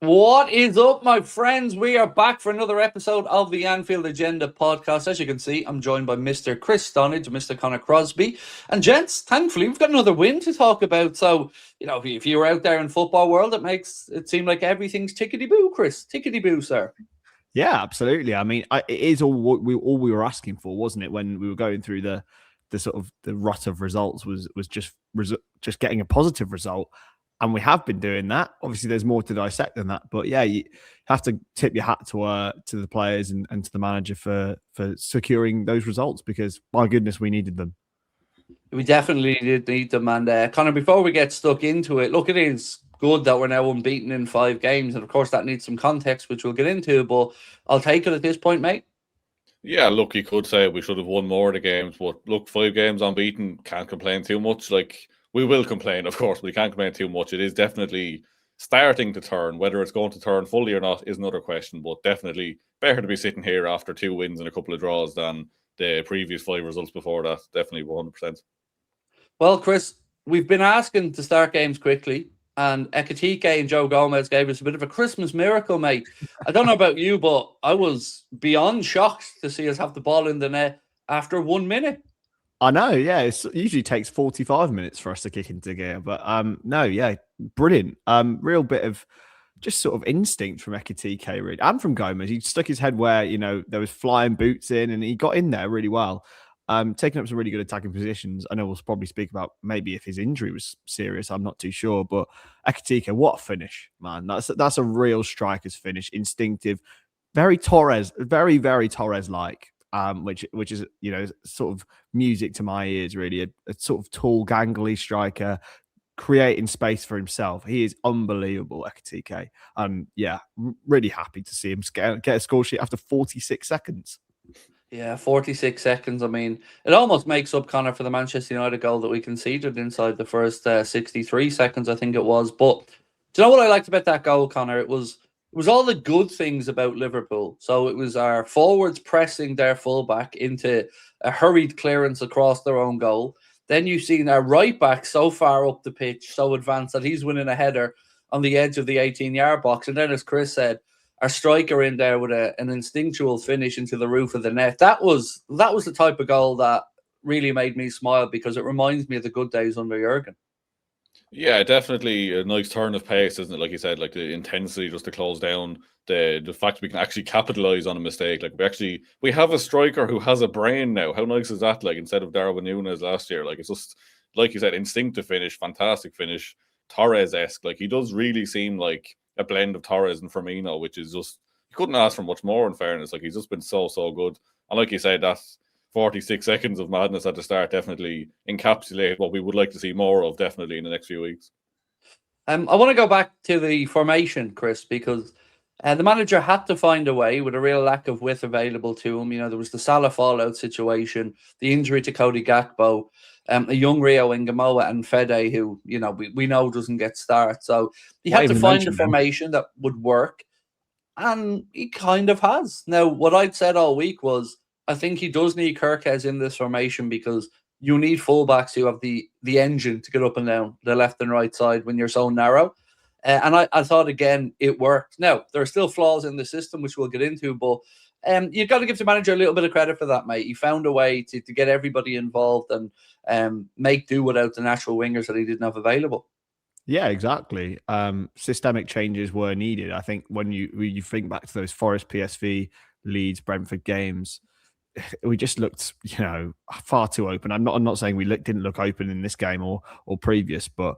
What is up, my friends? We are back for another episode of the Anfield Agenda podcast. As you can see, I'm joined by Mr. Chris Stonage, Mr. Conor Crosby. And gents, thankfully, we've got another win to talk about. So, if you're out there in football world, it makes it seem like everything's tickety-boo, Chris. Tickety-boo, sir. Yeah, absolutely. I mean, it is all we were asking for, wasn't it? When we were going through the sort of the rut of results was just getting a positive result. And we have been doing that. Obviously, there's more to dissect than that. But yeah, you have to tip your hat to the players and to the manager for securing those results because, my goodness, we needed them. We definitely did need them. And Conor, before we get stuck into it, look, it is good that we're now unbeaten in 5 games. And of course, that needs some context, which we'll get into. But I'll take it at this point, mate. Yeah, look, you could say we should have won more of the games. But look, 5 games unbeaten, can't complain too much. We will complain, of course, but we can't complain too much. It is definitely starting to turn. Whether it's going to turn fully or not is another question, but definitely better to be sitting here after 2 wins and a couple of draws than the previous 5 results before that. Definitely 100%. Well, Chris, we've been asking to start games quickly, and Ekitike and Joe Gomez gave us a bit of a Christmas miracle, mate. I don't know about you, but I was beyond shocked to see us have the ball in the net after 1 minute. I know, yeah. It usually takes 45 minutes for us to kick into gear, but no, yeah, brilliant. Real bit of just sort of instinct from Ekitike, really, and from Gomez. He stuck his head where there was flying boots in, and he got in there really well, taking up some really good attacking positions. I know we'll probably speak about maybe if his injury was serious. I'm not too sure, but Ekitike, what a finish, man! That's a real striker's finish, instinctive, very Torres, very very Torres-like. Which is sort of music to my ears, really. A sort of tall, gangly striker creating space for himself. He is unbelievable, Ekitike. Yeah, really happy to see him get a score sheet after 46 seconds. Yeah, 46 seconds. I mean, it almost makes up, Conor, for the Manchester United goal that we conceded inside the first 63 seconds, I think it was. But do you know what I liked about that goal, Conor? It was all the good things about Liverpool. So it was our forwards pressing their fullback into a hurried clearance across their own goal. Then you've seen our right back so far up the pitch, so advanced that he's winning a header on the edge of the 18-yard box. And then, as Chris said, our striker in there with an instinctual finish into the roof of the net. That was the type of goal that really made me smile because it reminds me of the good days under Jurgen. Yeah, definitely a nice turn of pace, isn't it? Like you said, like the intensity just to close down, the fact we can actually capitalize on a mistake. Like we have a striker who has a brain now. How nice is that? Like instead of Darwin Núñez last year, like it's just like you said, instinctive finish, fantastic finish, Torres-esque. Like he does really seem like a blend of Torres and Firmino, which is just you couldn't ask for much more. In fairness, like he's just been so good. And like you said, that's 46 seconds of madness at the start definitely encapsulate what we would like to see more of definitely in the next few weeks. I want to go back to the formation, Chris, because the manager had to find a way with a real lack of width available to him. There was the Salah fallout situation, the injury to Cody Gakpo, a young Rio Ngamoa and Fede, who, we know doesn't get started. So he had to find a formation that would work, and he kind of has. Now, what I'd said all week was, I think he does need Kirkes in this formation because you need fullbacks who have the engine to get up and down the left and right side when you're so narrow. And I thought, again, it worked. Now, there are still flaws in the system, which we'll get into, but you've got to give the manager a little bit of credit for that, mate. He found a way to get everybody involved and make do without the natural wingers that he didn't have available. Yeah, exactly. Systemic changes were needed. I think when you think back to those Forest, PSV, Leeds, Brentford games, we just looked, far too open. I'm not saying we didn't look open in this game or previous, but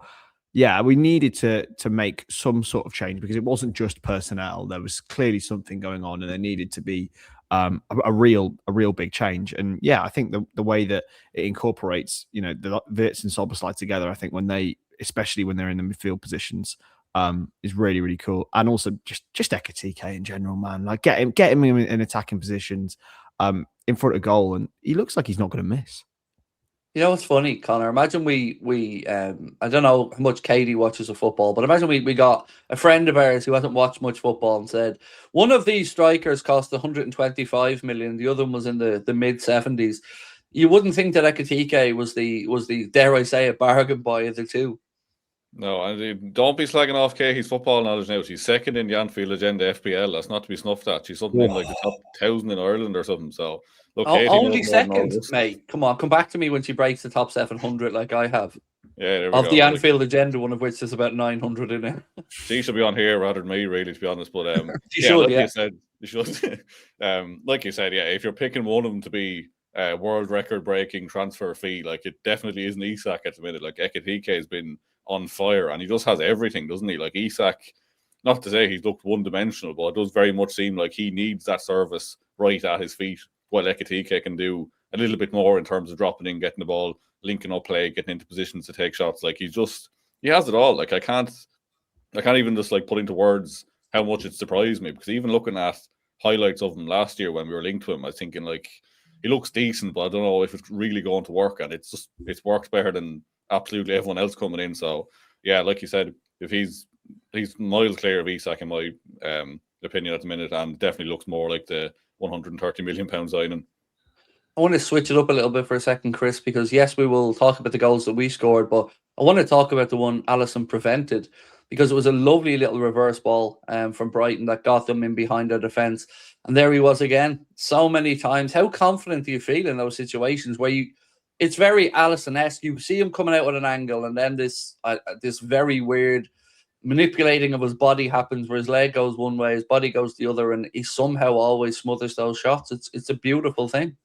yeah, we needed to make some sort of change because it wasn't just personnel. There was clearly something going on, and there needed to be a real big change. And yeah, I think the way that it incorporates, the Wirtz and Szoboszlai together, I think especially when they're in the midfield positions, is really, really cool. And also just Ekitike in general, man. Like get him in attacking positions, in front of goal, and he looks like he's not going to miss. You know what's funny, Conor? Imagine we I don't know how much Katie watches of football, but imagine we got a friend of ours who hasn't watched much football and said one of these strikers cost 125 million, the other one was in the mid 70s. You wouldn't think that Ekitike was the dare I say it bargain buy of the two. No, and don't be slagging off Katie's football knowledge now. She's second in the Anfield Agenda FPL. That's not to be snuffed at. She's something in like the top 1,000 in Ireland or something. So, look, Katie knows Only more than all of second, us. mate. Come on, come back to me when she breaks the top 700 like I have. Yeah, there we Of go. the Like, Anfield Agenda, one of which is about 900 in it. she should be on here rather than me, really, to be honest. But She yeah, should, like yeah. you said, you should. Like you said, yeah, if you're picking one of them to be world record breaking transfer fee, like it definitely isn't Isak at the minute. Like Ekitike has been on fire, and he just has everything, doesn't he? Like Isak, not to say he's looked one dimensional, but it does very much seem like he needs that service right at his feet. While Ekitike can do a little bit more in terms of dropping in, getting the ball, linking up play, getting into positions to take shots. Like he has it all. Like I can't even just like put into words how much it surprised me, because even looking at highlights of him last year when we were linked to him, I was thinking like he looks decent, but I don't know if it's really going to work. And it's worked better than absolutely everyone else coming in. So yeah, like you said, if he's miles clear of Isak in my opinion at the minute, and definitely looks more like the £130 million signing. I want to switch it up a little bit for a second, Chris, because yes, we will talk about the goals that we scored, but I want to talk about the one Alisson prevented, because it was a lovely little reverse ball from Brighton that got them in behind their defence. And there he was again, so many times. How confident do you feel in those situations where it's very Alisson-esque. You see him coming out with an angle, and then this very weird manipulating of his body happens where his leg goes one way, his body goes the other, and he somehow always smothers those shots. It's a beautiful thing.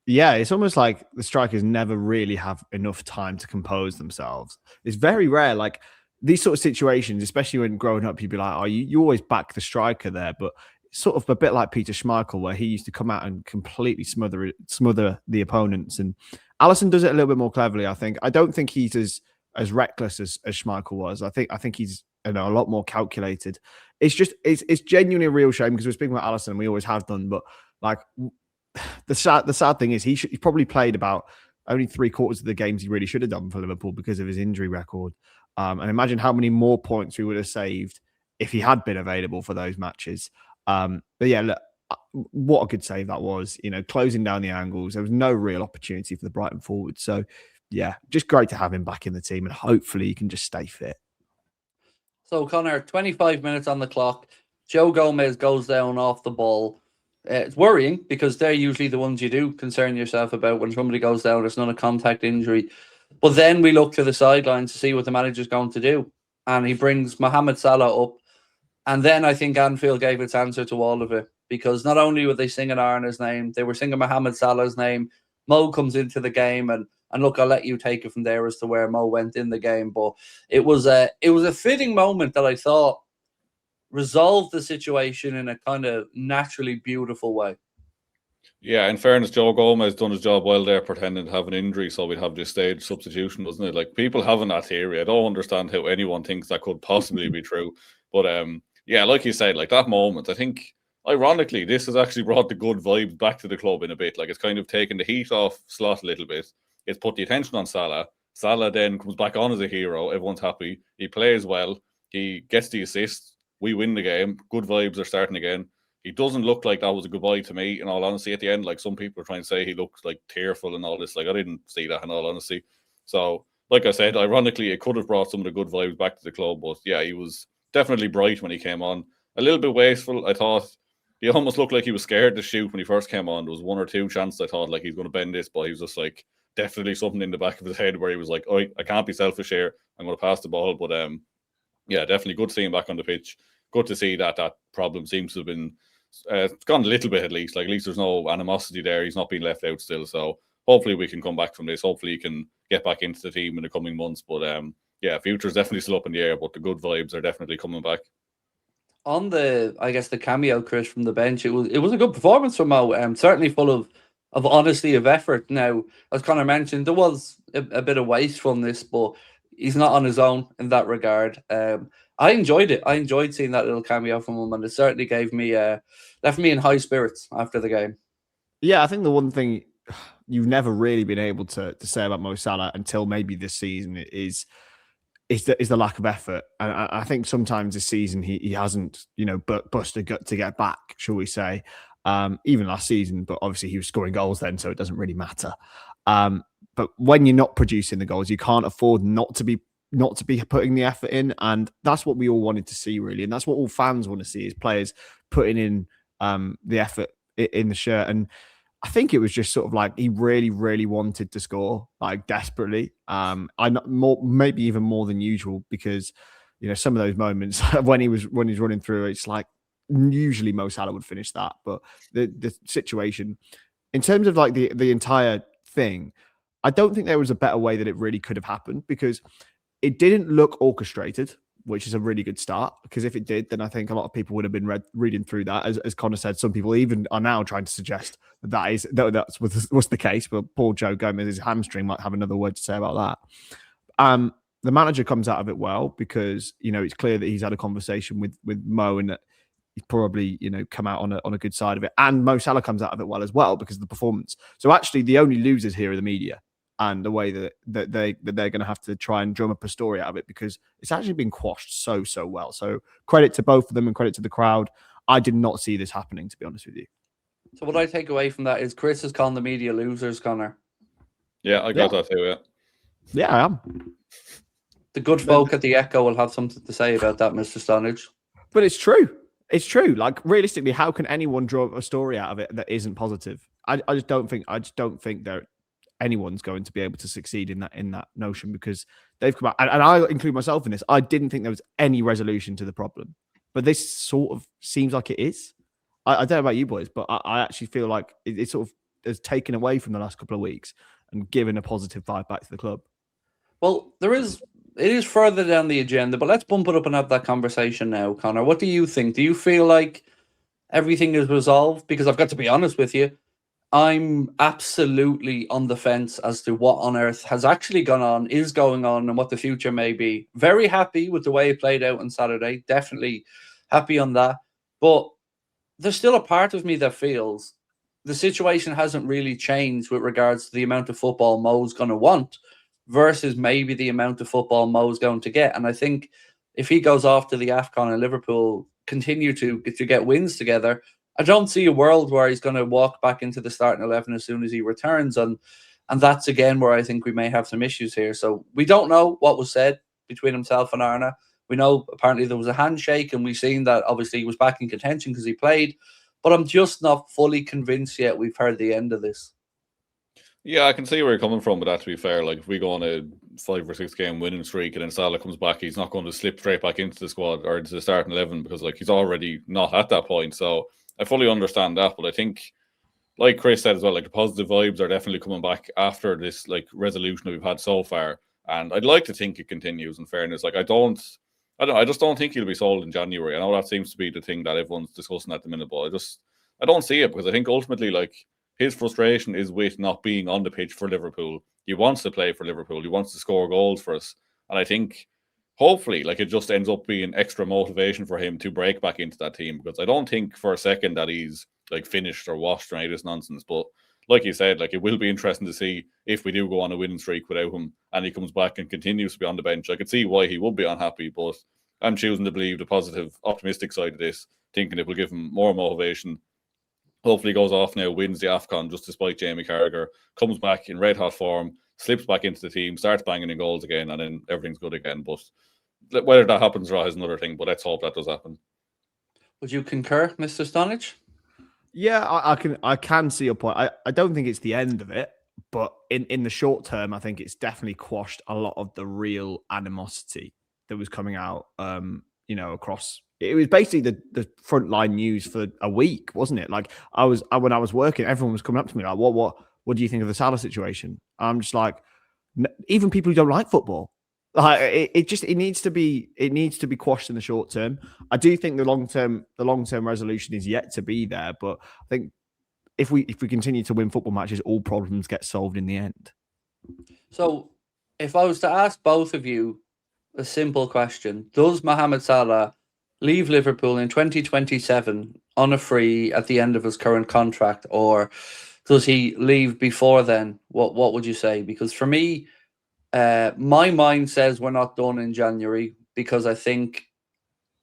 Yeah, it's almost like the strikers never really have enough time to compose themselves. It's very rare. Like these sort of situations, especially when growing up, you'd be like, oh, you always back the striker there. But it's sort of a bit like Peter Schmeichel, where he used to come out and completely smother the opponents. And Alisson does it a little bit more cleverly, I think. I don't think he's as reckless as Schmeichel was. I think he's a lot more calculated. It's genuinely a real shame, because we're speaking about Alisson and we always have done, but like the sad thing is he probably played about only 3/4 of the games he really should have done for Liverpool because of his injury record. And imagine how many more points we would have saved if he had been available for those matches. But yeah, look, what a good save that was. Closing down the angles. There was no real opportunity for the Brighton forward. So yeah, just great to have him back in the team, and hopefully he can just stay fit. So, Conor, 25 minutes on the clock. Joe Gomez goes down off the ball. It's worrying, because they're usually the ones you do concern yourself about when somebody goes down. It's not a contact injury. But then we look to the sidelines to see what the manager's going to do. And he brings Mohamed Salah up. And then I think Anfield gave its answer to all of it, because not only were they singing Arne's name, they were singing Mohamed Salah's name. Mo comes into the game, and look, I'll let you take it from there as to where Mo went in the game. But it was a fitting moment that I thought resolved the situation in a kind of naturally beautiful way. Yeah, in fairness, Joe Gomez done his job well there, pretending to have an injury, so we'd have this stage substitution, doesn't it? Like, people having that theory, I don't understand how anyone thinks that could possibly be true. But yeah, like you said, like that moment, I think, ironically, this has actually brought the good vibes back to the club in a bit. Like, it's kind of taken the heat off Slot a little bit. It's put the attention on Salah. Salah then comes back on as a hero. Everyone's happy. He plays well. He gets the assist. We win the game. Good vibes are starting again. He doesn't look like that was a goodbye to me, in all honesty, at the end. Like, some people are trying to say he looks like tearful and all this. Like, I didn't see that, in all honesty. So, like I said, ironically, it could have brought some of the good vibes back to the club. But yeah, he was definitely bright when he came on. A little bit wasteful. I thought he almost looked like he was scared to shoot when he first came on. There was one or two chances I thought like he's going to bend this, but he was just like definitely something in the back of his head where he was like, oh, I can't be selfish here. I'm going to pass the ball. But yeah, definitely good to see him back on the pitch. Good to see that problem seems to have been it's gone a little bit at least. Like, at least there's no animosity there. He's not being left out still. So hopefully we can come back from this. Hopefully he can get back into the team in the coming months. But yeah, future's definitely still up in the air, but the good vibes are definitely coming back. On the cameo, Chris, from the bench, it was a good performance from Mo. Certainly full of honesty, of effort. Now, as Conor mentioned, there was a bit of wastefulness, but he's not on his own in that regard. I enjoyed it. I enjoyed seeing that little cameo from him, and it certainly gave me left me in high spirits after the game. Yeah, I think the one thing you've never really been able to say about Mo Salah until maybe this season is the lack of effort. And I think sometimes this season he hasn't, bust a gut to get back, shall we say. Even last season, but obviously he was scoring goals then, so it doesn't really matter. But when you're not producing the goals, you can't afford not to be not to be putting the effort in, and that's what we all wanted to see, really, and that's what all fans want to see, is players putting in the effort in the shirt. And I think it was just sort of like he really, really wanted to score, like desperately. Maybe even more than usual, because some of those moments when he's running through, it's like usually Mo Salah would finish that, but the situation in terms of like the entire thing, I don't think there was a better way that it really could have happened, because it didn't look orchestrated, which is a really good start. Because if it did, then I think a lot of people would have been reading through that. As Conor said, some people even are now trying to suggest that's what's the case. But poor Joe Gomez's hamstring might have another word to say about that. The manager comes out of it well, because it's clear that he's had a conversation with Mo, and that he's probably come out on a good side of it. And Mo Salah comes out of it well as well, because of the performance. So actually, the only losers here are the media, and the way that they're going to have to try and drum up a story out of it, because it's actually been quashed so well. So credit to both of them, and credit to the crowd. I did not see this happening, to be honest with you. So what I take away from that is Chris is calling the media losers, Conor. Yeah, I got that too. Yeah, I am. The good folk at the Echo will have something to say about that, Mr. Stonage. But it's true. It's true. Like, realistically, how can anyone draw a story out of it that isn't positive? I just don't think that anyone's going to be able to succeed in that notion, because they've come out, and I include myself in this. I didn't think there was any resolution to the problem, but this sort of seems like it is. I don't know about you boys, but I actually feel like it sort of has taken away from the last couple of weeks and given a positive vibe back to the club. Well, it is further down the agenda, but let's bump it up and have that conversation now. Conor, what do you think? Do you feel like everything is resolved? Because I've got to be honest with you, I'm absolutely on the fence as to what on earth has actually gone on, is going on, and what the future may be. Very happy with the way it played out on Saturday. Definitely happy on that. But there's still a part of me that feels the situation hasn't really changed with regards to the amount of football Mo's going to want versus maybe the amount of football Mo's going to get. And I think if he goes off to the AFCON and Liverpool continue to get wins together, I don't see a world where he's going to walk back into the starting 11 as soon as he returns. And that's, again, where I think we may have some issues here. So we don't know what was said between himself and Arne. We know apparently there was a handshake, and we've seen that obviously he was back in contention because he played. But I'm just not fully convinced yet we've heard the end of this. Yeah, I can see where you're coming from with that, to be fair. Like, if we go on a 5 or 6 game winning streak and then Salah comes back, he's not going to slip straight back into the squad or into the starting 11, because like he's already not at that point. So I fully understand that, but I think, like Chris said as well, like the positive vibes are definitely coming back after this like resolution that we've had so far, and I'd like to think it continues. In fairness, like I just don't think he'll be sold in January. I know that seems to be the thing that everyone's discussing at the minute, but I don't see it, because I think ultimately, like, his frustration is with not being on the pitch for Liverpool. He wants to play for Liverpool. He wants to score goals for us, and I think hopefully, like, it just ends up being extra motivation for him to break back into that team, because I don't think for a second that he's like finished or washed or any of this nonsense. But like you said, like, it will be interesting to see if we do go on a winning streak without him and he comes back and continues to be on the bench. I could see why he would be unhappy, but I'm choosing to believe the positive, optimistic side of this, thinking it will give him more motivation. Hopefully goes off now, wins the AFCON just despite Jamie Carragher, comes back in red hot form, slips back into the team, starts banging in goals again, and then everything's good again. But whether that happens or not is another thing, but let's hope that does happen. Would you concur, Mr. Stonage? Yeah, I can see your point. I don't think it's the end of it, but in the short term, I think it's definitely quashed a lot of the real animosity that was coming out, across. It was basically the frontline news for a week, wasn't it? Like, when I was working, everyone was coming up to me like, what do you think of the Salah situation? I'm just like, even people who don't like football, like, it needs to be quashed in the short term. I do think the long term resolution is yet to be there, but I think if we continue to win football matches, all problems get solved in the end. So, if I was to ask both of you a simple question, does Mohamed Salah leave Liverpool in 2027 on a free at the end of his current contract, or does he leave before then? What would you say? Because for me, my mind says we're not done in January, because I think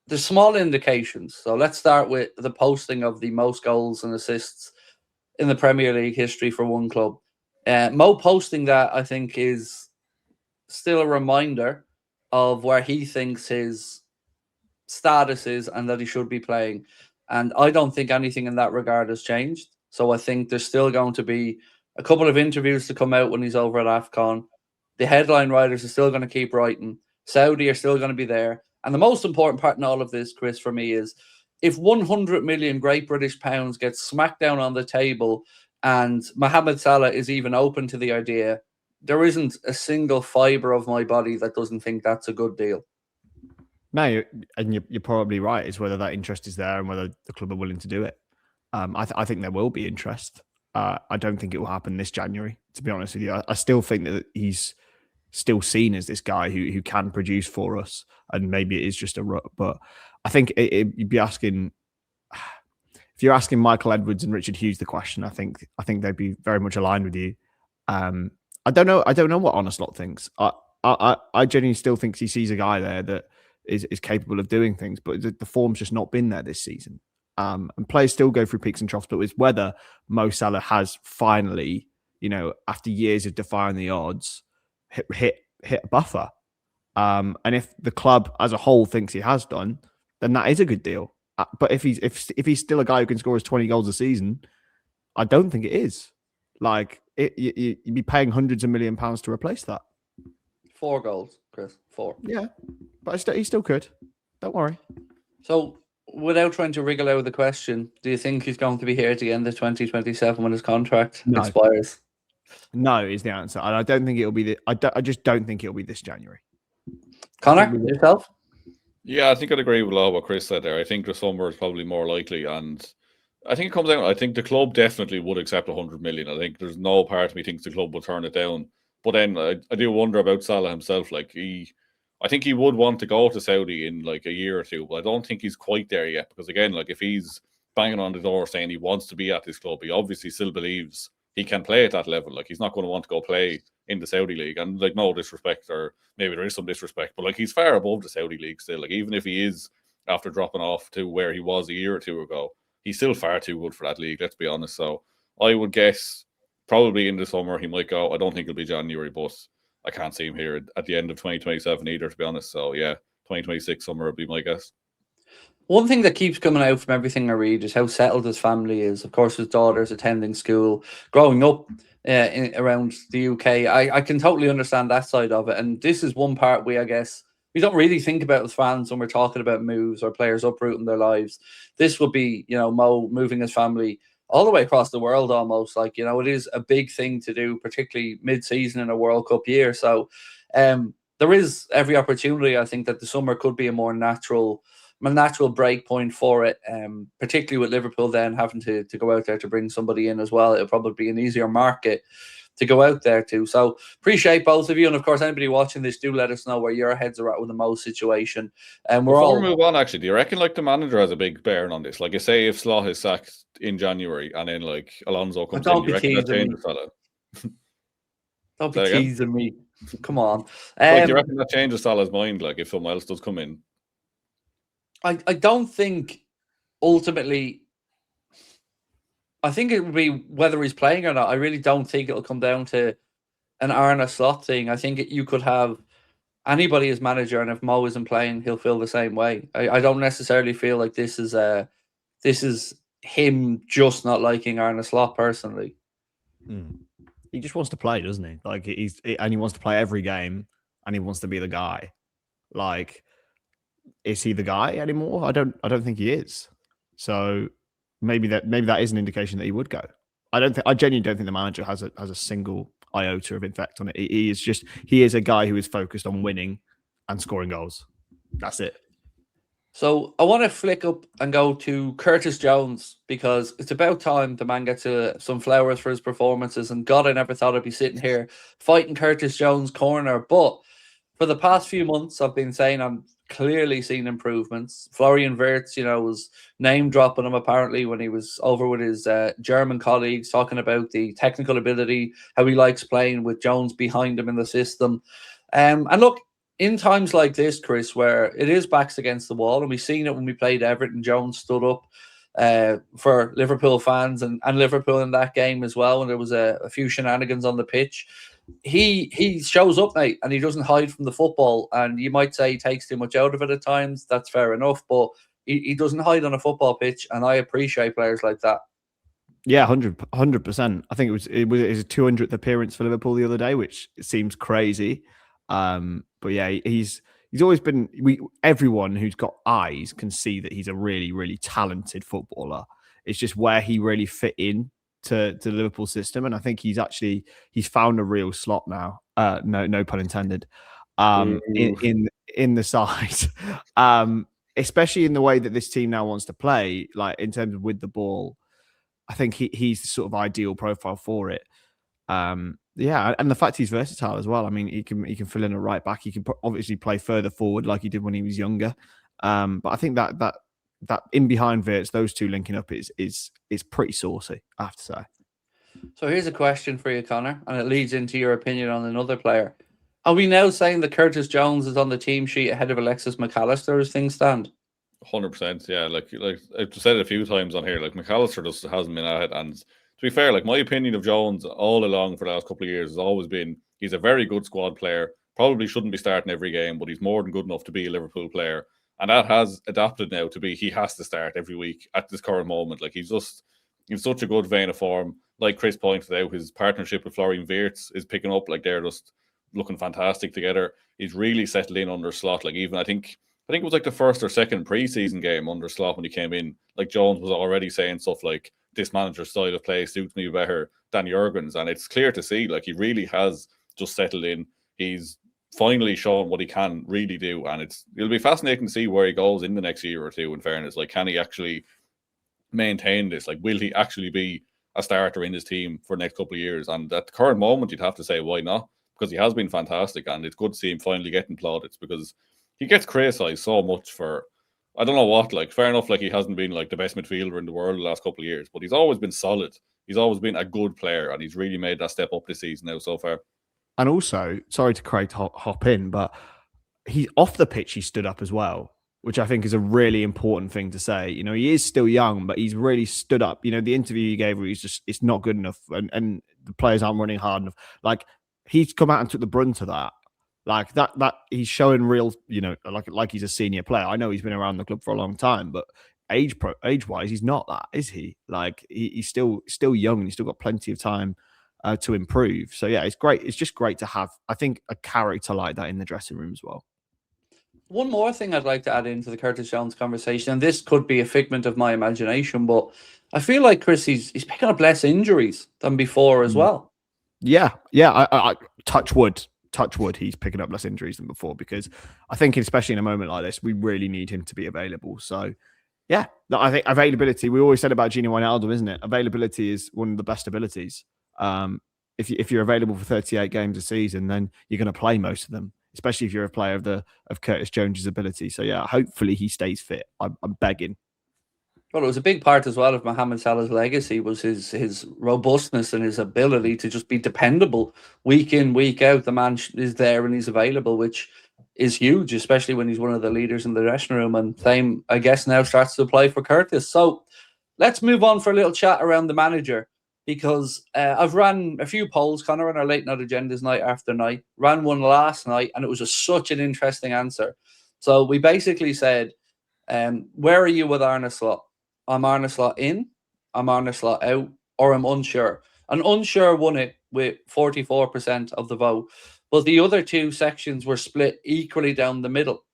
there's small indications. So let's start with the posting of the most goals and assists in the Premier League history for one club. Mo posting that, I think, is still a reminder of where he thinks his status is and that he should be playing. And I don't think anything in that regard has changed. So I think there's still going to be a couple of interviews to come out when he's over at AFCON. The headline writers are still going to keep writing. Saudi are still going to be there. And the most important part in all of this, Chris, for me is if 100 million Great British pounds gets smacked down on the table and Mohamed Salah is even open to the idea, there isn't a single fibre of my body that doesn't think that's a good deal. No, you're probably right. It's whether that interest is there and whether the club are willing to do it. I think there will be interest. I don't think it will happen this January, to be honest with you. I still think that he's still seen as this guy who can produce for us, and maybe it is just a rut. But I think you'd be asking, if you're asking Michael Edwards and Richard Hughes the question, I think they'd be very much aligned with you. I don't know what Arne Slot thinks. I genuinely still think he sees a guy there that is capable of doing things, but the form's just not been there this season. And players still go through peaks and troughs, but it's whether Mo Salah has finally, after years of defying the odds, hit a buffer. And if the club as a whole thinks he has done, then that is a good deal. But if he's still a guy who can score his 20 goals a season, I don't think it is. Like you'd be paying hundreds of £1 million to replace that. 4 goals, Chris. 4. Yeah, but he still could. Don't worry. So, without trying to wriggle out of the question, do you think he's going to be here at the end of 2027 when his contract expires? No, is the answer. And I don't think it'll be. I just don't think it'll be this January. Conor, yourself? Yeah, I think I'd agree with a lot of what Chris said there. I think the summer is probably more likely, and I think it comes down. I think the club definitely would accept 100 million. I think there's no part of me thinks the club will turn it down. But then I do wonder about Salah himself. Like I think he would want to go to Saudi in like a year or two, but I don't think he's quite there yet. Because again, like if he's banging on the door saying he wants to be at this club, he obviously still believes he can play at that level. Like he's not going to want to go play in the Saudi league. And like no disrespect, or maybe there is some disrespect, but like he's far above the Saudi league still. Like even if he is after dropping off to where he was a year or two ago, he's still far too good for that league. Let's be honest. So I would guess probably in the summer he might go. I don't think it'll be January, but I can't see him here at the end of 2027 either, to be honest. So yeah, 2026 summer would be my guess. One thing that keeps coming out from everything I read is how settled his family is. Of course, his daughter's attending school, growing up around the UK. I can totally understand that side of it. And this is one part we don't really think about as fans when we're talking about moves or players uprooting their lives. This would be, Mo moving his family all the way across the world almost. Like, it is a big thing to do, particularly mid-season in a World Cup year. So there is every opportunity, I think, that the summer could be a more natural break point for it, particularly with Liverpool then having to go out there to bring somebody in as well. It'll probably be an easier market to go out there to. So appreciate both of you. And of course, anybody watching this, do let us know where your heads are at with the Mo situation. And Before we move on, actually, do you reckon like the manager has a big bearing on this? Like, say if Slot is sacked in January and then like Alonso comes in, do you reckon that changes Salah? Don't be teasing me. Come on. Do you reckon that changes Salah's mind? Like if someone else does come in? I don't think ultimately. I think it would be whether he's playing or not. I really don't think it'll come down to an Arne Slot thing. I think you could have anybody as manager, and if Mo isn't playing, he'll feel the same way. I don't necessarily feel like this is him just not liking Arne Slot personally. He just wants to play, doesn't he? Like and he wants to play every game, and he wants to be the guy. Like, is he the guy anymore? I don't think he is. So maybe that is an indication that he would go. I genuinely don't think the manager has a single iota of effect on it. He is a guy who is focused on winning and scoring goals. That's it. So I want to flick up and go to Curtis Jones, because it's about time the man gets some flowers for his performances. And God, I never thought I'd be sitting here fighting Curtis Jones' corner. But for the past few months, I've been saying I'm clearly seeing improvements. Florian Wirtz, was name dropping him apparently when he was over with his German colleagues, talking about the technical ability, how he likes playing with Jones behind him in the system. And look, in times like this, Chris, where it is backs against the wall, and we've seen it when we played Everton, Jones stood up for Liverpool fans and Liverpool in that game as well, and there was a few shenanigans on the pitch. he shows up, mate, and he doesn't hide from the football. And you might say he takes too much out of it at times. That's fair enough, but he doesn't hide on a football pitch, and I appreciate players like that. Yeah, 100%. I think it was his 200th appearance for Liverpool the other day, which seems crazy. But yeah, he's always been. Everyone who's got eyes can see that he's a really, really talented footballer. It's just where he really fit in to the Liverpool system, and I think he's found a real slot now. No pun intended. In the side, especially in the way that this team now wants to play, like in terms of with the ball. I think he's the sort of ideal profile for it. Yeah, and the fact he's versatile as well. I mean, he can fill in a right back. He can obviously play further forward like he did when he was younger. But I think that in behind Wirtz, those two linking up is pretty saucy, I have to say. So here's a question for you, Conor, and it leads into your opinion on another player. Are we now saying that Curtis Jones is on the team sheet ahead of Alexis McAllister as things stand? 100%, yeah. Like I've said it a few times on here. Like McAllister just hasn't been at it, and to be fair, like my opinion of Jones all along for the last couple of years has always been he's a very good squad player. Probably shouldn't be starting every game, but he's more than good enough to be a Liverpool player, and that has adapted now to be he has to start every week at this current moment. Like he's just in such a good vein of form. Like Chris pointed out, his partnership with Florian Wirtz is picking up. Like they're just looking fantastic together. He's really settled in under Slot. Like even I think it was like the first or second preseason game under Slot when he came in. Like Jones was already saying stuff like, this manager's style of play suits me better than Jurgen's. And it's clear to see, like he really has just settled in. He's finally shown what he can really do. And it'll be fascinating to see where he goes in the next year or two, in fairness. Like, can he actually maintain this? Like, will he actually be a starter in his team for the next couple of years? And at the current moment, you'd have to say, why not? Because he has been fantastic. And it's good to see him finally getting plaudits, because he gets criticised so much for, I don't know what, like, fair enough, like, he hasn't been, like, the best midfielder in the world the last couple of years, but he's always been solid. He's always been a good player, and he's really made that step up this season now so far. And also, sorry to Craig hop in, but he's off the pitch, he stood up as well, which I think is a really important thing to say. You know, he is still young, but he's really stood up. You know, the interview he gave where he's just, it's not good enough, and the players aren't running hard enough. Like, he's come out and took the brunt of that. Like that he's showing real, you know, like he's a senior player. I know he's been around the club for a long time, but age wise, he's not that, is he? Like he's still young, and he's still got plenty of time to improve. So yeah, it's great. It's just great to have, I think, a character like that in the dressing room as well. One more thing I'd like to add into the Curtis Jones conversation, and this could be a figment of my imagination, but I feel like Chris, he's picking up less injuries than before as well. Yeah. I touch wood, he's picking up less injuries than before, because I think, especially in a moment like this, we really need him to be available. So, yeah, I think availability, we always said about Gini Wijnaldum, isn't it? Availability is one of the best abilities. If you're available for 38 games a season, then you're going to play most of them, especially if you're a player of Curtis Jones's ability. So, yeah, hopefully he stays fit. I'm begging. Well, it was a big part as well of Mohamed Salah's legacy was his robustness and his ability to just be dependable week in, week out. The man is there and he's available, which is huge, especially when he's one of the leaders in the dressing room. And same, I guess, now starts to apply for Curtis. So let's move on for a little chat around the manager, because I've ran a few polls, Conor, on our late night agendas night after night. Ran one last night, and it was such an interesting answer. So we basically said, where are you with Arne Slot? I'm Arne Slot in, I'm Arne Slot out, or I'm unsure. And unsure won it with 44% of the vote. But the other two sections were split equally down the middle.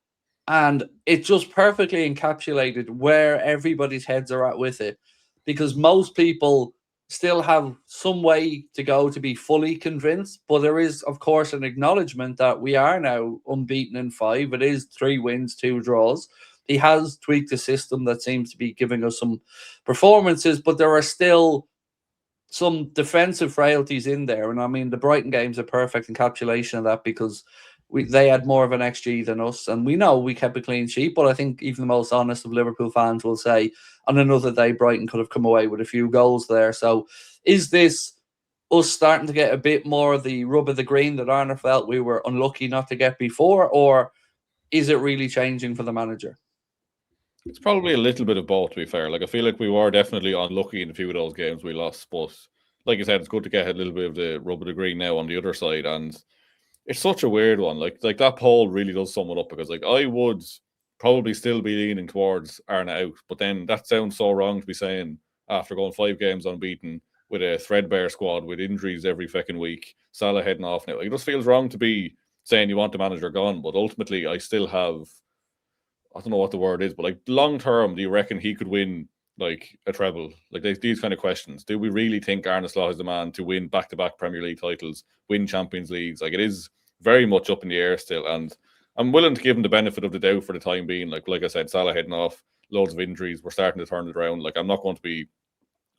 And it just perfectly encapsulated where everybody's heads are at with it. Because most people still have some way to go to be fully convinced. But there is, of course, an acknowledgement that we are now unbeaten in 5. It is 3 wins, 2 draws. He has tweaked the system that seems to be giving us some performances, but there are still some defensive frailties in there. And I mean, the Brighton game's a perfect encapsulation of that, because they had more of an XG than us. And we know we kept a clean sheet, but I think even the most honest of Liverpool fans will say on another day, Brighton could have come away with a few goals there. So is this us starting to get a bit more of the rub of the green that Arne felt we were unlucky not to get before, or is it really changing for the manager? It's probably a little bit of both, to be fair. Like, I feel like we were definitely unlucky in a few of those games we lost, but like I said, it's good to get a little bit of the rub of the green now on the other side, and it's such a weird one. Like that poll really does sum it up, because like I would probably still be leaning towards Arne out, but then that sounds so wrong to be saying after going 5 games unbeaten with a threadbare squad with injuries every fucking week, Salah heading off now. Like, it just feels wrong to be saying you want the manager gone, but ultimately I still have, I don't know what the word is, but like long term, do you reckon he could win like a treble? Like these kind of questions. Do we really think Arne Slot is the man to win back-to-back Premier League titles, win Champions Leagues? Like, it is very much up in the air still, and I'm willing to give him the benefit of the doubt for the time being. Like I said, Salah heading off, loads of injuries. We're starting to turn it around. Like, I'm not going to be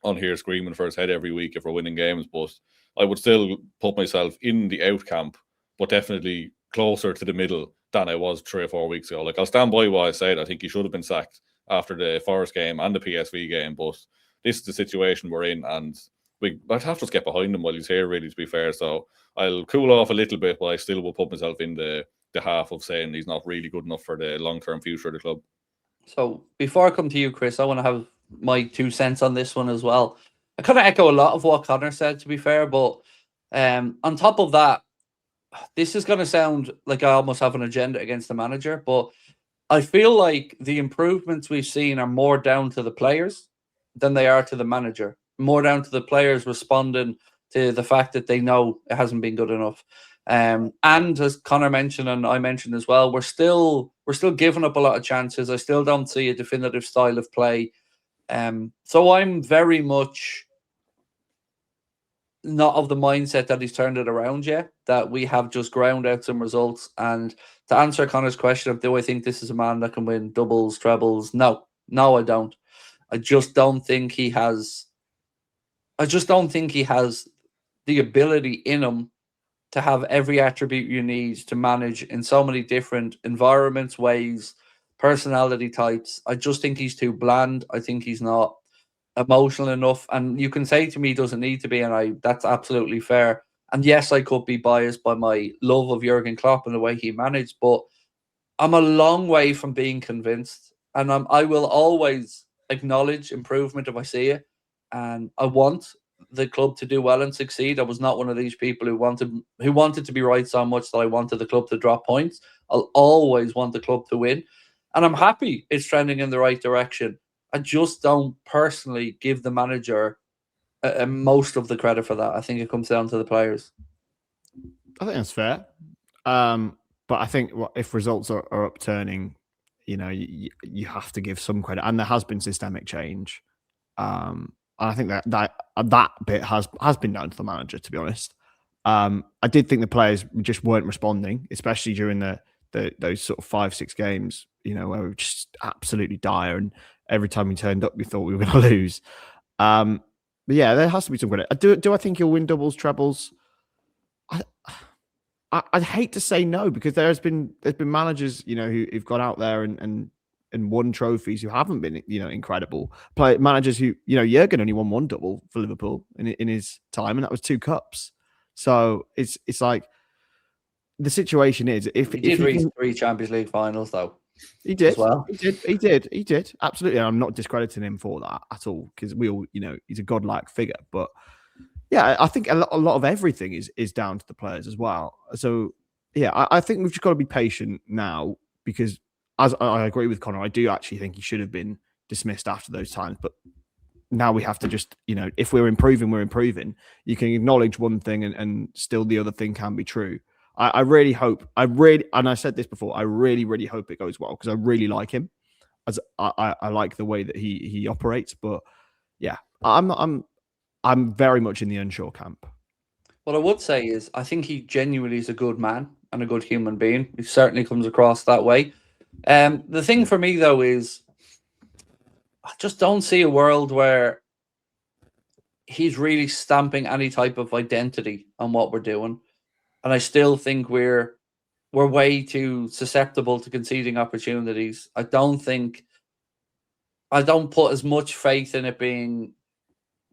on here screaming for his head every week if we're winning games, but I would still put myself in the out camp, but definitely closer to the middle than I was 3 or 4 weeks ago. Like, I'll stand by what I said. I think he should have been sacked after the Forest game and the PSV game, but this is the situation we're in, and I'd have to just get behind him while he's here, really, to be fair. So I'll cool off a little bit, but I still will put myself in the half of saying he's not really good enough for the long-term future of the club. So before I come to you, Chris, I want to have my 2 cents on this one as well. I kind of echo a lot of what Conor said, to be fair, but on top of that, this is going to sound like I almost have an agenda against the manager, but I feel like the improvements we've seen are more down to the players than they are to the manager. More down to the players responding to the fact that they know it hasn't been good enough. And as Conor mentioned, and I mentioned as well, we're still giving up a lot of chances. I still don't see a definitive style of play. So I'm very much not of the mindset that he's turned it around yet, that we have just ground out some results. And to answer Conor's question of, do I think this is a man that can win doubles, trebles? No, I don't. I just don't think he has the ability in him to have every attribute you need to manage in so many different environments, ways, personality types. I just think he's too bland. I think he's not emotional enough. And you can say to me he doesn't need to be, and that's absolutely fair. And yes, I could be biased by my love of Jurgen Klopp and the way he managed, but I'm a long way from being convinced. And I will always acknowledge improvement if I see it. And I want the club to do well and succeed. I was not one of these people who wanted to be right so much that I wanted the club to drop points. I'll always want the club to win. And I'm happy it's trending in the right direction. I just don't personally give the manager most of the credit for that. I think it comes down to the players. I think that's fair. But I think if results are upturning, you have to give some credit. And there has been systemic change. I think that bit has been down to the manager, to be honest. I did think the players just weren't responding, especially during those sort of 5-6 games, where we were just absolutely dire, and every time we turned up, we thought we were going to lose. But yeah, there has to be some credit. Do I think he'll win doubles, trebles? I'd hate to say no, because there's been managers, who've gone out there and won trophies who haven't been, incredible. Managers who, Jurgen only won 1 double for Liverpool in his time, and that was 2 cups. So it's like the situation is, if he did reach 3 Champions League finals, though. He did. As well. He did. Absolutely. And I'm not discrediting him for that at all, because we all, he's a godlike figure. But yeah, I think a lot of everything is down to the players as well. So yeah, I think we've just got to be patient now, because as I agree with Conor, I do actually think he should have been dismissed after those times. But now we have to just, if we're improving, we're improving. You can acknowledge one thing and still the other thing can be true. I really hope, and I said this before, I really, really hope it goes well, because I really like him. As I like the way that he operates. But yeah, I'm very much in the unsure camp. What I would say is, I think he genuinely is a good man and a good human being. He certainly comes across that way. The thing for me, though, is I just don't see a world where he's really stamping any type of identity on what we're doing. And I still think we're way too susceptible to conceding opportunities. I don't put as much faith in it being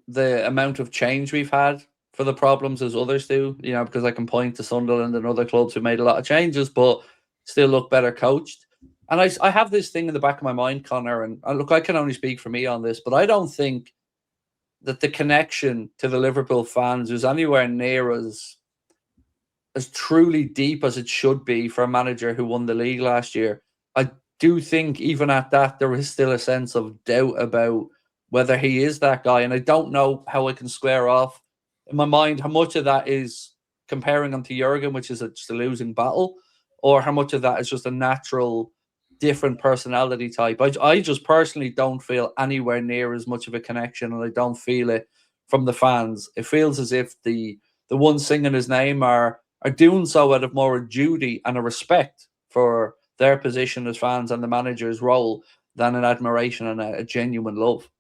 the amount of change we've had for the problems as others do, because I can point to Sunderland and other clubs who made a lot of changes, but still look better coached. And I have this thing in the back of my mind, Conor, and look, I can only speak for me on this, but I don't think that the connection to the Liverpool fans is anywhere near as truly deep as it should be for a manager who won the league last year. I do think even at that, there is still a sense of doubt about whether he is that guy. And I don't know how I can square off in my mind how much of that is comparing him to Jurgen, which is just a losing battle, or how much of that is just a natural different personality type. I just personally don't feel anywhere near as much of a connection, and I don't feel it from the fans. It feels as if the ones singing his name are doing so out of more a duty and a respect for their position as fans and the manager's role than an admiration and a genuine love.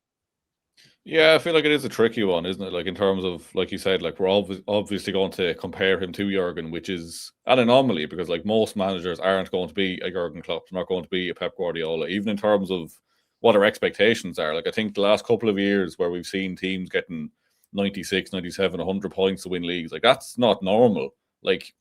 Yeah, I feel like it is a tricky one, isn't it? Like in terms of, like you said, like we're obviously going to compare him to Jurgen, which is an anomaly because like most managers aren't going to be a Jurgen Klopp, they're not going to be a Pep Guardiola, even in terms of what our expectations are. Like I think the last couple of years where we've seen teams getting 96, 97, 100 points to win leagues, like that's not normal. Like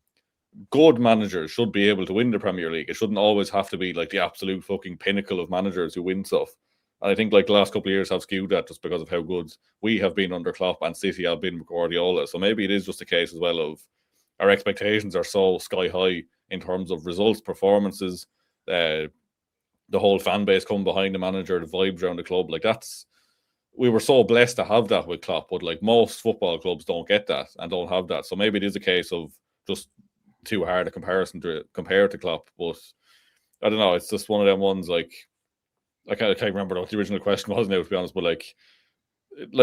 good managers should be able to win the Premier League. It shouldn't always have to be like the absolute fucking pinnacle of managers who win stuff. And I think like the last couple of years have skewed that just because of how good we have been under Klopp and City have been with Guardiola. So maybe it is just a case as well of our expectations are so sky high in terms of results, performances, the whole fan base coming behind the manager, the vibes around the club. Like we were so blessed to have that with Klopp, but like most football clubs don't get that and don't have that. So maybe it is a case of just too hard a comparison to compare to Klopp. But I don't know. It's just one of them ones like I can't remember what the original question was now, to be honest. But like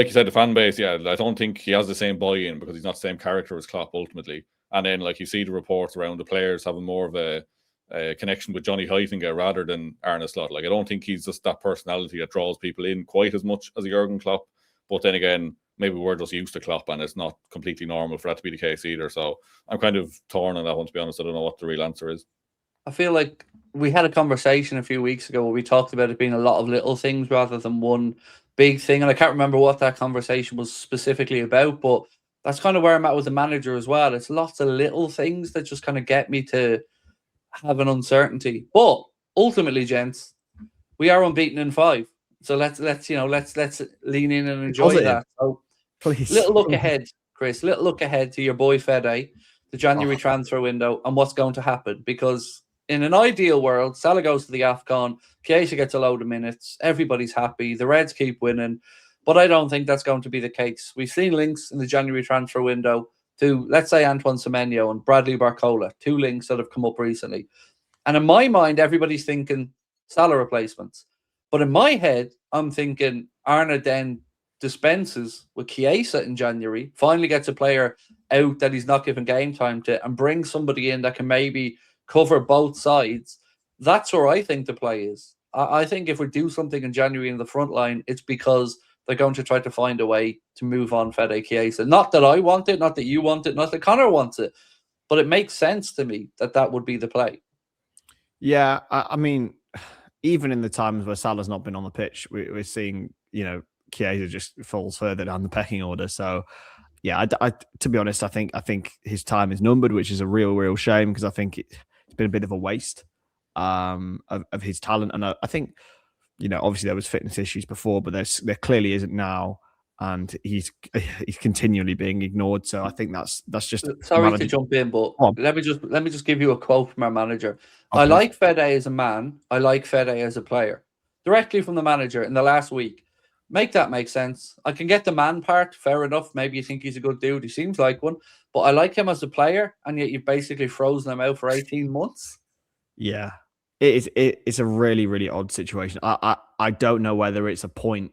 you said, the fan base, yeah, I don't think he has the same buy-in because he's not the same character as Klopp ultimately. And then like you see the reports around the players having more of a connection with Johnny Heitinga rather than Arne Slot. Like I don't think he's just that personality that draws people in quite as much as a Jurgen Klopp. But then again, maybe we're just used to Klopp and it's not completely normal for that to be the case either. So I'm kind of torn on that one, to be honest. I don't know what the real answer is. I feel like we had a conversation a few weeks ago where we talked about it being a lot of little things rather than one big thing. And I can't remember what that conversation was specifically about, but that's kind of where I'm at with the manager as well. It's lots of little things that just kind of get me to have an uncertainty. But ultimately, gents, we are unbeaten in 5. So let's lean in and enjoy that. So Please. Little look ahead, Chris. Little look ahead to your boy Fede, the January transfer window, and what's going to happen. Because in an ideal world, Salah goes to the AFCON, Chiesa gets a load of minutes, everybody's happy, the Reds keep winning. But I don't think that's going to be the case. We've seen links in the January transfer window to, let's say, Antoine Semenyo and Bradley Barcola, 2 links that have come up recently. And in my mind, everybody's thinking Salah replacements. But in my head, I'm thinking Arne then dispenses with Chiesa in January, finally gets a player out that he's not given game time to, and brings somebody in that can maybe cover both sides. That's where I think the play is. I think if we do something in January in the front line, it's because they're going to try to find a way to move on Fede Chiesa. Not that I want it, not that you want it, not that Conor wants it, but it makes sense to me that would be the play. Yeah, I mean, even in the times where Salah's not been on the pitch, we're seeing, Chiesa just falls further down the pecking order. So, yeah, to be honest, I think his time is numbered, which is a real shame because I think it's been a bit of a waste of his talent. And I think, obviously there was fitness issues before, but there clearly isn't now, and he's continually being ignored. So I think that's just sorry to jump in, but let me just give you a quote from our manager. Okay. I like Fede as a man. I like Fede as a player. Directly from the manager in the last week. Make that make sense. I can get the man part, fair enough. Maybe you think he's a good dude. He seems like one, but I like him as a player, and yet you've basically frozen him out for 18 months. Yeah, it's a really odd situation. I don't know whether it's a point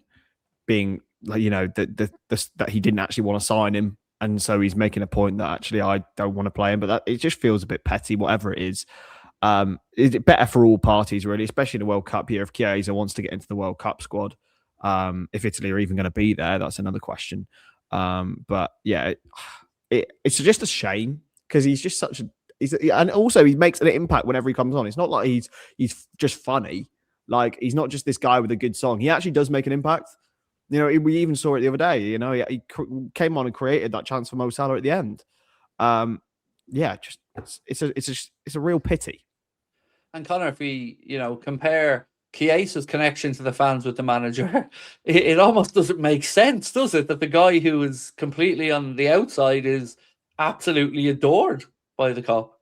being like, that he didn't actually want to sign him, and so he's making a point that actually I don't want to play him. But it just feels a bit petty, whatever it is. Is it better for all parties, really, especially in the World Cup year? If Chiesa wants to get into the World Cup squad, if Italy are even going to be there, that's another question. But yeah, it's just a shame because he's just such a. And also he makes an impact whenever he comes on. It's not like he's just funny. Like he's not just this guy with a good song. He actually does make an impact. We even saw it the other day. He came on and created that chance for Mo Salah at the end. Yeah, just it's a real pity. And Conor, if we compare Chiesa's connection to the fans with the manager, it almost doesn't make sense, does it? That the guy who is completely on the outside is absolutely adored by the cop.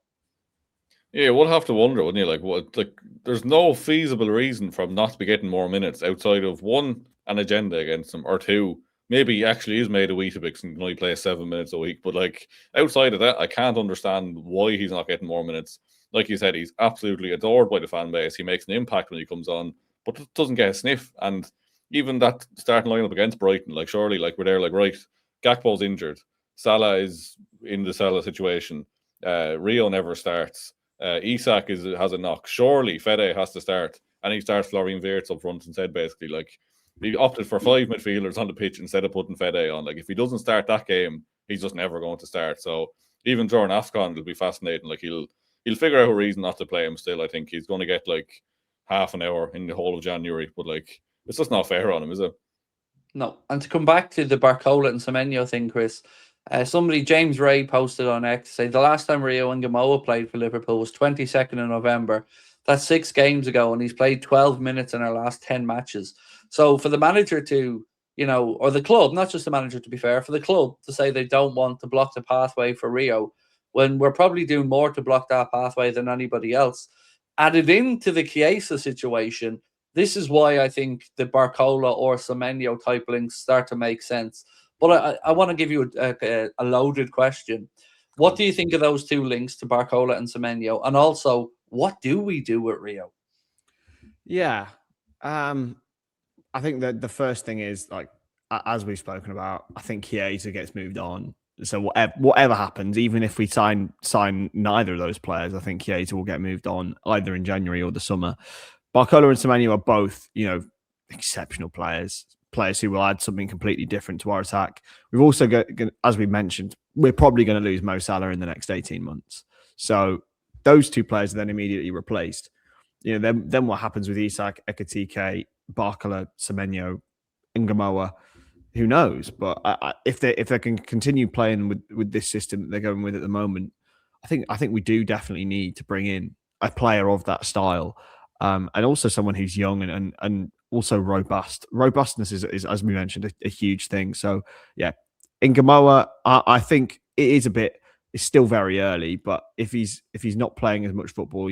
Yeah, we'll have to wonder, wouldn't you? Like, what? Like, there's no feasible reason for him not to be getting more minutes outside of one, an agenda against him, or two, maybe he actually is made a Weetabix and can only play 7 minutes a week. But like outside of that, I can't understand why he's not getting more minutes. Like you said, he's absolutely adored by the fan base. He makes an impact when he comes on, but doesn't get a sniff. And even that starting lineup against Brighton, like surely, like we're there, like right, Gakpo's injured, Salah is in the Salah situation, Rio never starts. Isak has a knock. Surely Fede has to start, and he starts Florian Wirtz up front instead. Basically, like he opted for 5 midfielders on the pitch instead of putting Fede on. Like if he doesn't start that game, he's just never going to start. So even during AFCON, it'll be fascinating. Like he'll figure out a reason not to play him. Still, I think he's going to get like half an hour in the whole of January. But like it's just not fair on him, is it? No. And to come back to the Barcola and Semenyo thing, Chris, somebody, James Ray, posted on X, say the last time Rio and Gamoa played for Liverpool was 22nd of November. That's 6 games ago, and he's played 12 minutes in our last 10 matches. So for the manager to, or the club, not just the manager to be fair, for the club to say they don't want to block the pathway for Rio, when we're probably doing more to block that pathway than anybody else. Added into the Chiesa situation, this is why I think the Barcola or Semenyo type links start to make sense. But I want to give you a loaded question. What do you think of those 2 links to Barcola and Semenyo? And also, what do we do with Rio? Yeah. I think that the first thing is, like, as we've spoken about, I think Chiesa gets moved on. So whatever happens, even if we sign neither of those players, I think Chiesa will get moved on either in January or the summer. Barcola and Semenyo are both, exceptional players who will add something completely different to our attack. We've also got, as we mentioned, we're probably going to lose Mo Salah in the next 18 months. So those 2 players are then immediately replaced. Then what happens with Isak, Ekitike, Barcola, Semenyo, Ngamoa? Who knows? But if they can continue playing with this system that they're going with at the moment, I think we do definitely need to bring in a player of that style, and also someone who's young and also robust. Robustness is as we mentioned, a huge thing. So yeah, in Ngamoa, I think it's still very early, but if he's not playing as much football,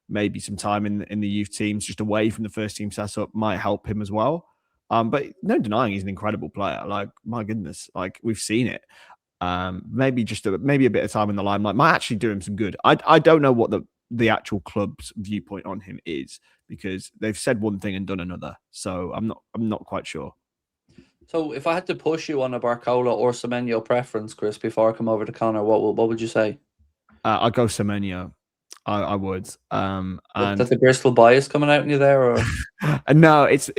maybe some time in the youth teams, just away from the first team setup, might help him as well. But no denying he's an incredible player. Like, my goodness, like we've seen it. Maybe a bit of time in the limelight might actually do him some good. I don't know what the actual club's viewpoint on him is, because they've said one thing and done another. So I'm not quite sure. So if I had to push you on a Barcola or Semenyo preference, Chris, before I come over to Conor, what would you say? I'd go Semenyo. I would. And that's a Bristol bias coming out in you there, or no? It's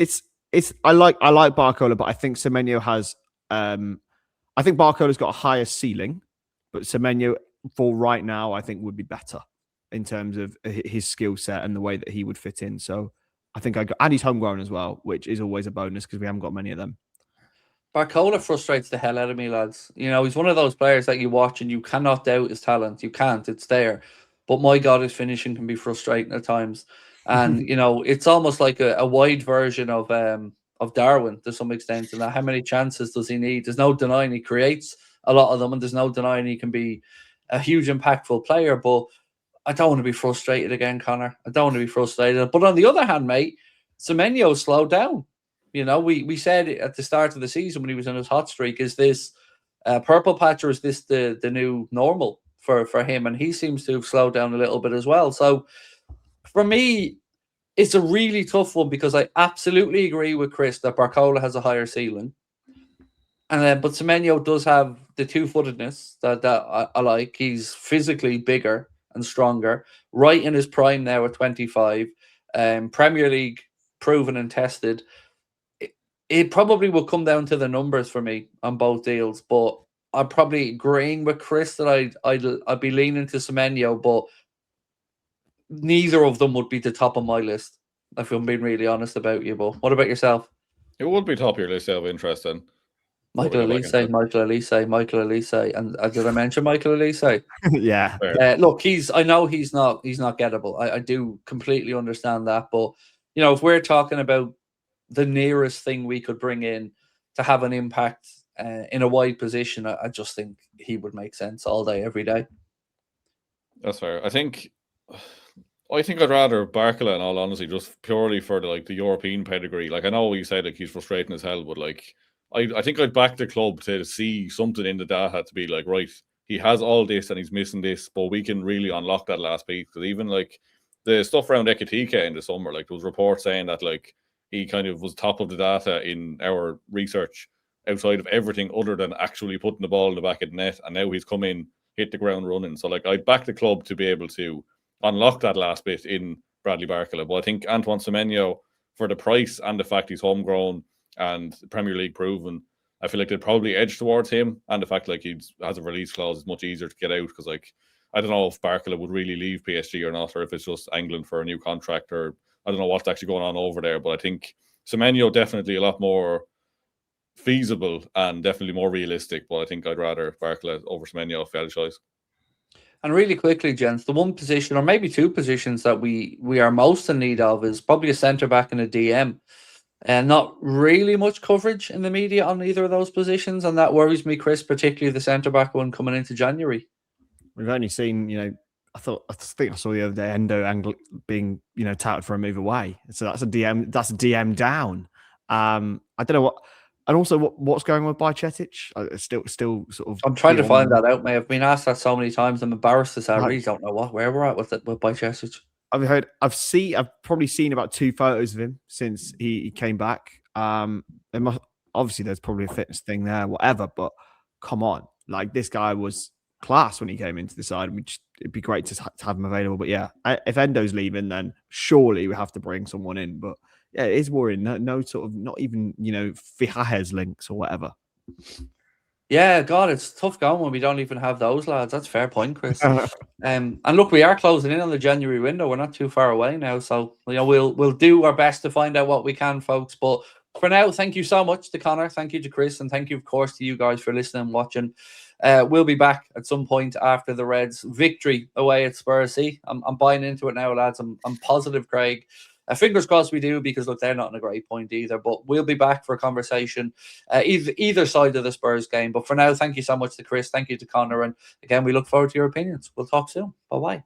I like Barcola, but I think Semenyo has. I think Barcola's got a higher ceiling, but Semenyo for right now I think would be better in terms of his skill set and the way that he would fit in. So I think and he's homegrown as well, which is always a bonus because we haven't got many of them. Barcola frustrates the hell out of me, lads. He's one of those players that you watch and you cannot doubt his talent. You can't. It's there. But my God, his finishing can be frustrating at times. And, it's almost like a wide version of Darwin to some extent. And how many chances does he need? There's no denying he creates a lot of them, and there's no denying he can be a huge impactful player. But I don't want to be frustrated again, Conor. I don't want to be frustrated. But on the other hand, mate, Semenyo slowed down. We said at the start of the season when he was in his hot streak, is this purple patch, or is this the new normal for him? And he seems to have slowed down a little bit as well. So for me, it's a really tough one, because I absolutely agree with Chris that Barcola has a higher ceiling. But Semenyo does have the 2-footedness that I like. He's physically bigger and stronger, right in his prime now at 25. Premier League proven and tested. It probably will come down to the numbers for me on both deals, but I'm probably agreeing with Chris that I'd be leaning to Semenyo, but neither of them would be the top of my list, if I'm being really honest about you. But what about yourself? It would be top of your list of interest then. Michael Elise. And did I mention Michael Elise? Yeah. Look, I know he's not gettable. I do completely understand that, but you know, if we're talking about the nearest thing we could bring in to have an impact in a wide position, I just think he would make sense all day, every day. That's fair. I think I'd rather Barcola, in all honesty, just purely for the European pedigree. Like, I know you said like he's frustrating as hell, but like I think I'd back the club to see something in the data to be like, right, he has all this and he's missing this, but we can really unlock that last piece. Because even like the stuff around Ekitike in the summer, like there was reports saying that like he kind of was top of the data in our research outside of everything other than actually putting the ball in the back of the net, and now he's come in, hit the ground running. So like I'd back the club to be able to unlock that last bit in Bradley Barcola. But I think Antoine Semenyo, for the price and the fact he's homegrown and Premier League proven, I feel like they'd probably edge towards him. And the fact like he has a release clause is much easier to get out, because like I don't know if Barcola would really leave PSG or not, or if it's just angling for a new contract, or I don't know what's actually going on over there. But I think Semenyo definitely a lot more feasible and definitely more realistic. But I think I'd rather Barcola over Semenyo if I had a choice. And really quickly, gents, the one position or maybe two positions that we are most in need of is probably a centre back and a DM. And not really much coverage in the media on either of those positions, and that worries me, Chris, particularly the centre back one coming into January. We've only seen, I think I saw the other day Endo being, touted for a move away. So that's a DM. That's a DM down. I don't know what. And also, what's going on with Bajcetic? Still sort of. I'm trying to find that out, mate. I've been asked that so many times. I'm embarrassed to say I really don't know where we're at with Bajcetic. I've probably seen about 2 photos of him since he came back. Obviously there's probably a fitness thing there, whatever. But come on, like this guy was class when he came into the side. It'd be great to have him available. But yeah, if Endo's leaving, then surely we have to bring someone in. But yeah, it is worrying. No sort of, not even, Fijajes links or whatever. Yeah, God, it's tough going when we don't even have those lads. That's a fair point, Chris. And look, we are closing in on the January window. We're not too far away now, so we'll do our best to find out what we can, folks. But for now, thank you so much to Conor, thank you to Chris, and thank you, of course, to you guys for listening and watching. We'll be back at some point after the Reds' victory away at Spurs. See, I'm buying into it now, lads. I'm positive, Craig. Fingers crossed we do, because look, they're not in a great point either. But we'll be back for a conversation either side of the Spurs game. But for now, thank you so much to Chris. Thank you to Conor. And again, we look forward to your opinions. We'll talk soon. Bye-bye.